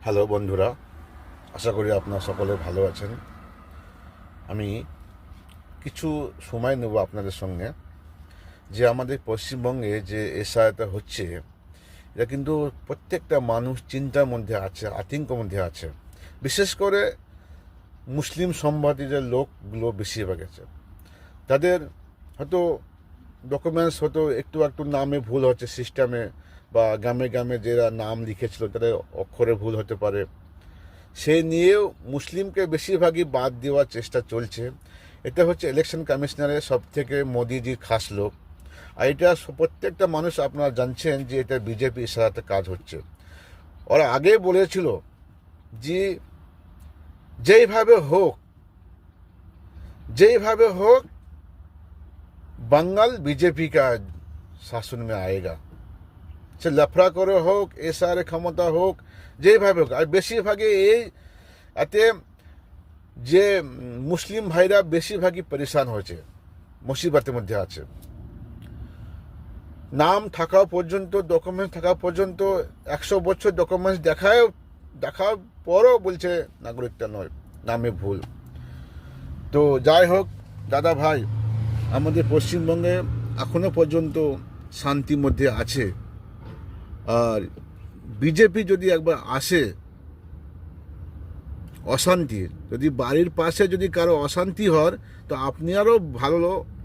Hello বন্ধুরা, আশা করি আপনারা সকলে ভালো আছেন। আমি কিছু সময় নেব আপনাদের সঙ্গে। যে আমাদের পশ্চিমবঙ্গে যে এসআইআরটা হচ্ছে, এটা কিন্তু প্রত্যেকটা মানুষ চিন্তার মধ্যে আছে, আতঙ্কের মধ্যে আছে। বিশেষ করে মুসলিম সম্প্রদায়ের লোকগুলো বেশিরভাগ আছে। তাদের হয়তো ডকুমেন্টস হয়তো একটু একটু নামে ভুল হচ্ছে, সিস্টেমে বা গ্রামে গ্রামে যারা নাম লিখেছিল তাদের অক্ষরে ভুল হতে পারে। সেই নিয়েও মুসলিমকে বেশিরভাগই বাদ দেওয়ার চেষ্টা চলছে। এটা হচ্ছে ইলেকশন কমিশনারের সব থেকে মোদিজির খাস লোক। আর এটা প্রত্যেকটা মানুষ আপনারা জানছেন যে এটা বিজেপি ইশারাতে কাজ হচ্ছে। ওরা আগে বলেছিল যে যেইভাবে হোক बंगाल बीजेपी का शासन में आएगा। সে লাফড়া করে হোক, এসআর ক্ষমতা হোক, যেইভাবে হোক। আর বেশিরভাগই এই এতে যে মুসলিম ভাইরা বেশিরভাগই পরেশান হয়েছে, মুসিবতের মধ্যে আছে। নাম থাকা পর্যন্ত, ডকুমেন্টস থাকা পর্যন্ত 100 বছর ডকুমেন্টস দেখার পরও বলছে নাগরিকটা নয়, নামে ভুল। তো যাই হোক দাদা ভাই, আমাদের পশ্চিমবঙ্গে এখনো পর্যন্ত শান্তির মধ্যে আছে। আর বিজেপি যদি একবার আসে, অশান্তি যদি বাড়ির পাশে যদি কারো অশান্তি হয় তো আপনি আরও ভালো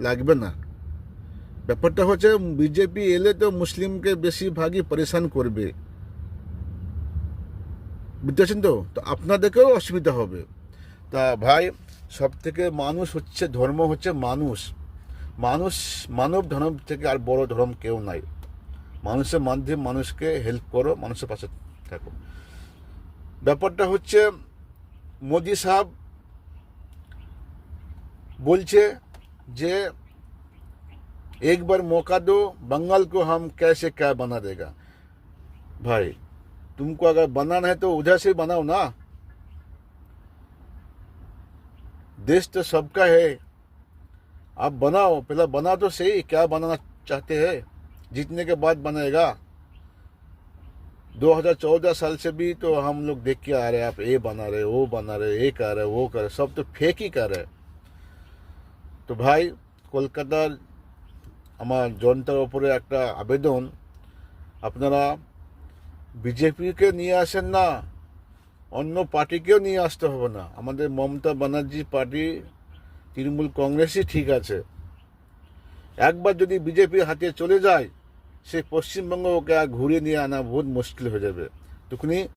লাগবে না। ব্যাপারটা হচ্ছে বিজেপি এলে তো মুসলিমকে বেশিরভাগই পরেশান করবে, বুঝতে পারছেন? তো আপনাদেরকেও অসুবিধা হবে। তা ভাই, সব থেকে ধর্ম হচ্ছে মানুষ মানব ধর্ম থেকে আর বড় ধর্ম কেউ নাই। মানুষের মাধ্যমে মানুষকে হেল্প করো, মানুষের পাশে থাকো। ব্যাপারটা হচ্ছে মোদি সাহেব বলছে যে एक बार मौका दो, बंगाल को हम कैसे क्या बना देगा। भाई, तुमको अगर बनाना है तो उधर से बनाओ ना। देश तो सबका है, आप बनाओ, पहले बनाओ तो सही, क्या बनाना चाहते हैं, जीतने के बाद बनेगा। 2014 साल से भी तो हम लोग देख के आ रहे हैं, आप ये बना रहे, वो बना रहे, ये कर रहे, वो कर रहे, सब तो फेक ही कर रहे। तो भाई, কলকাতার আমার জনতার ওপরে একটা আবেদন, আপনারা বিজেপিকে নিয়ে আসেন না, অন্য পার্টিকেও নিয়ে আসতে হবে না। আমাদের মমতা ব্যানার্জি পার্টি, তৃণমূল কংগ্রেসই ঠিক আছে। একবার যদি বিজেপির হাতে চলে যায়, সেই পশ্চিমবঙ্গকে ঘুরিয়ে নিয়ে আনা বহুত মুশকিল হয়ে যাবে। তখনই